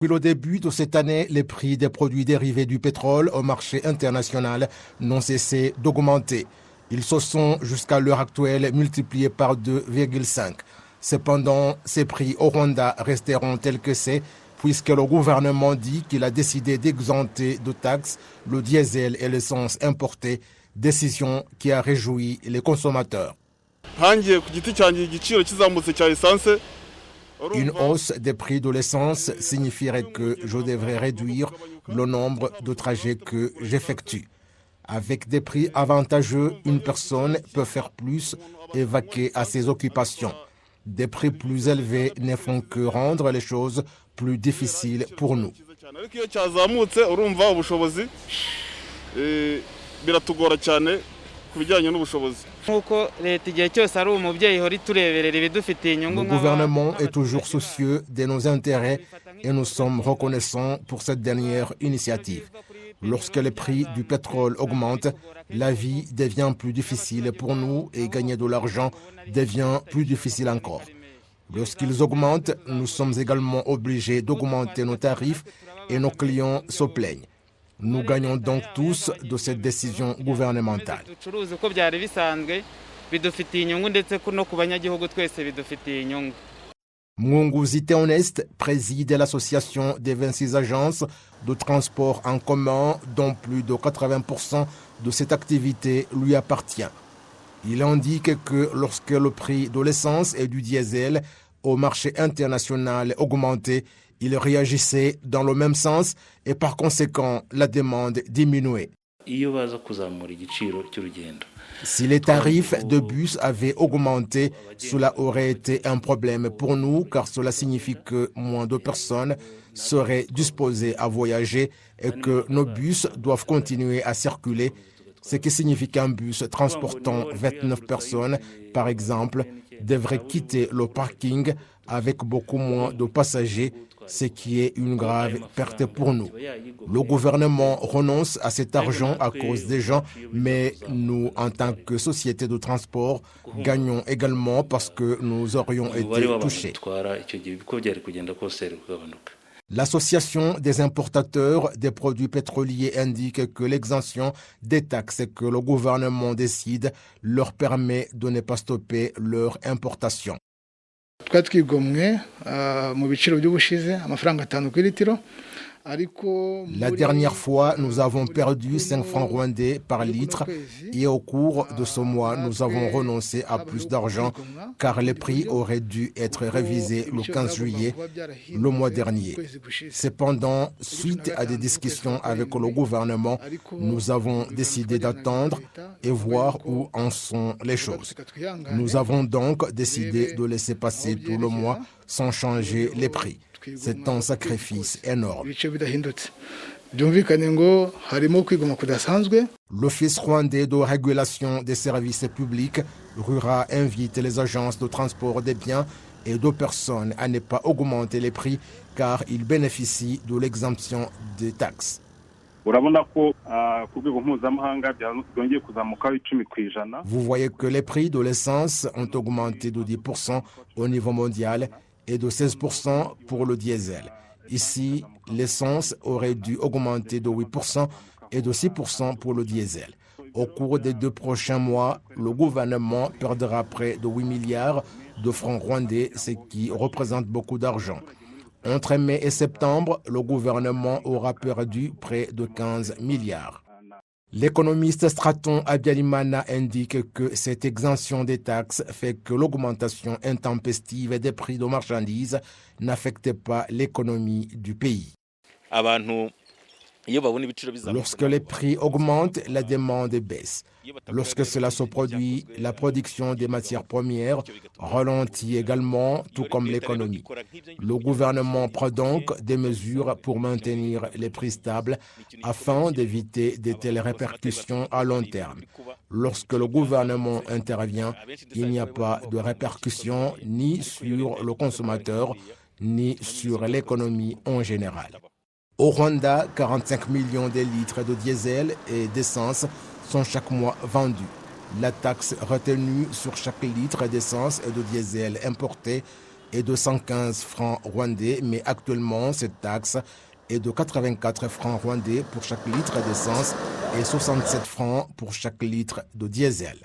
Depuis le début de cette année, les prix des produits dérivés du pétrole au marché international n'ont cessé d'augmenter. Ils se sont jusqu'à l'heure actuelle multipliés par 2,5. Cependant, ces prix au Rwanda resteront tels que c'est, puisque le gouvernement dit qu'il a décidé d'exempter de taxes le diesel et l'essence importées, décision qui a réjoui les consommateurs. Une hausse des prix de l'essence signifierait que je devrais réduire le nombre de trajets que j'effectue. Avec des prix avantageux, une personne peut faire plus et vaquer à ses occupations. Des prix plus élevés ne font que rendre les choses plus difficiles pour nous. Le gouvernement est toujours soucieux de nos intérêts et nous sommes reconnaissants pour cette dernière initiative. Lorsque les prix du pétrole augmentent, la vie devient plus difficile pour nous et gagner de l'argent devient plus difficile encore. Lorsqu'ils augmentent, nous sommes également obligés d'augmenter nos tarifs et nos clients se plaignent. Nous gagnons donc tous de cette décision gouvernementale. Munguzi Theoneste préside l'association des 26 agences de transport en commun dont plus de 80% de cette activité lui appartient. Il indique que lorsque le prix de l'essence et du diesel au marché international augmentait, il réagissait dans le même sens et par conséquent la demande diminuait. Si les tarifs de bus avaient augmenté, cela aurait été un problème pour nous car cela signifie que moins de personnes seraient disposées à voyager et que nos bus doivent continuer à circuler, ce qui signifie qu'un bus transportant 29 personnes, par exemple, devrait quitter le parking avec beaucoup moins de passagers, ce qui est une grave perte pour nous. Le gouvernement renonce à cet argent à cause des gens, mais nous, en tant que société de transport, gagnons également parce que nous aurions été touchés. L'Association des importateurs des produits pétroliers indique que l'exemption des taxes que le gouvernement décide leur permet de ne pas stopper leur importation. La dernière fois, nous avons perdu 5 francs rwandais par litre et au cours de ce mois, nous avons renoncé à plus d'argent car les prix auraient dû être révisés le 15 juillet, le mois dernier. Cependant, suite à des discussions avec le gouvernement, nous avons décidé d'attendre et voir où en sont les choses. Nous avons donc décidé de laisser passer tout le mois sans changer les prix. C'est un sacrifice énorme. L'Office rwandais de régulation des services publics, RURA, invite les agences de transport des biens et de personnes à ne pas augmenter les prix car ils bénéficient de l'exemption des taxes. Vous voyez que les prix de l'essence ont augmenté de 10% au niveau mondial et de 16% pour le diesel. Ici, l'essence aurait dû augmenter de 8% et de 6% pour le diesel. Au cours des 2 prochains mois, le gouvernement perdra près de 8 milliards de francs rwandais, ce qui représente beaucoup d'argent. Entre mai et septembre, le gouvernement aura perdu près de 15 milliards. L'économiste Straton Habyarimana indique que cette exemption des taxes fait que l'augmentation intempestive des prix de marchandises n'affecte pas l'économie du pays. Lorsque les prix augmentent, la demande baisse. Lorsque cela se produit, la production des matières premières ralentit également, tout comme l'économie. Le gouvernement prend donc des mesures pour maintenir les prix stables afin d'éviter de telles répercussions à long terme. Lorsque le gouvernement intervient, il n'y a pas de répercussions ni sur le consommateur, ni sur l'économie en général. Au Rwanda, 45 millions de litres de diesel et d'essence sont chaque mois vendus. La taxe retenue sur chaque litre d'essence et de diesel importé est de 115 francs rwandais, mais actuellement, cette taxe est de 84 francs rwandais pour chaque litre d'essence et 67 francs pour chaque litre de diesel.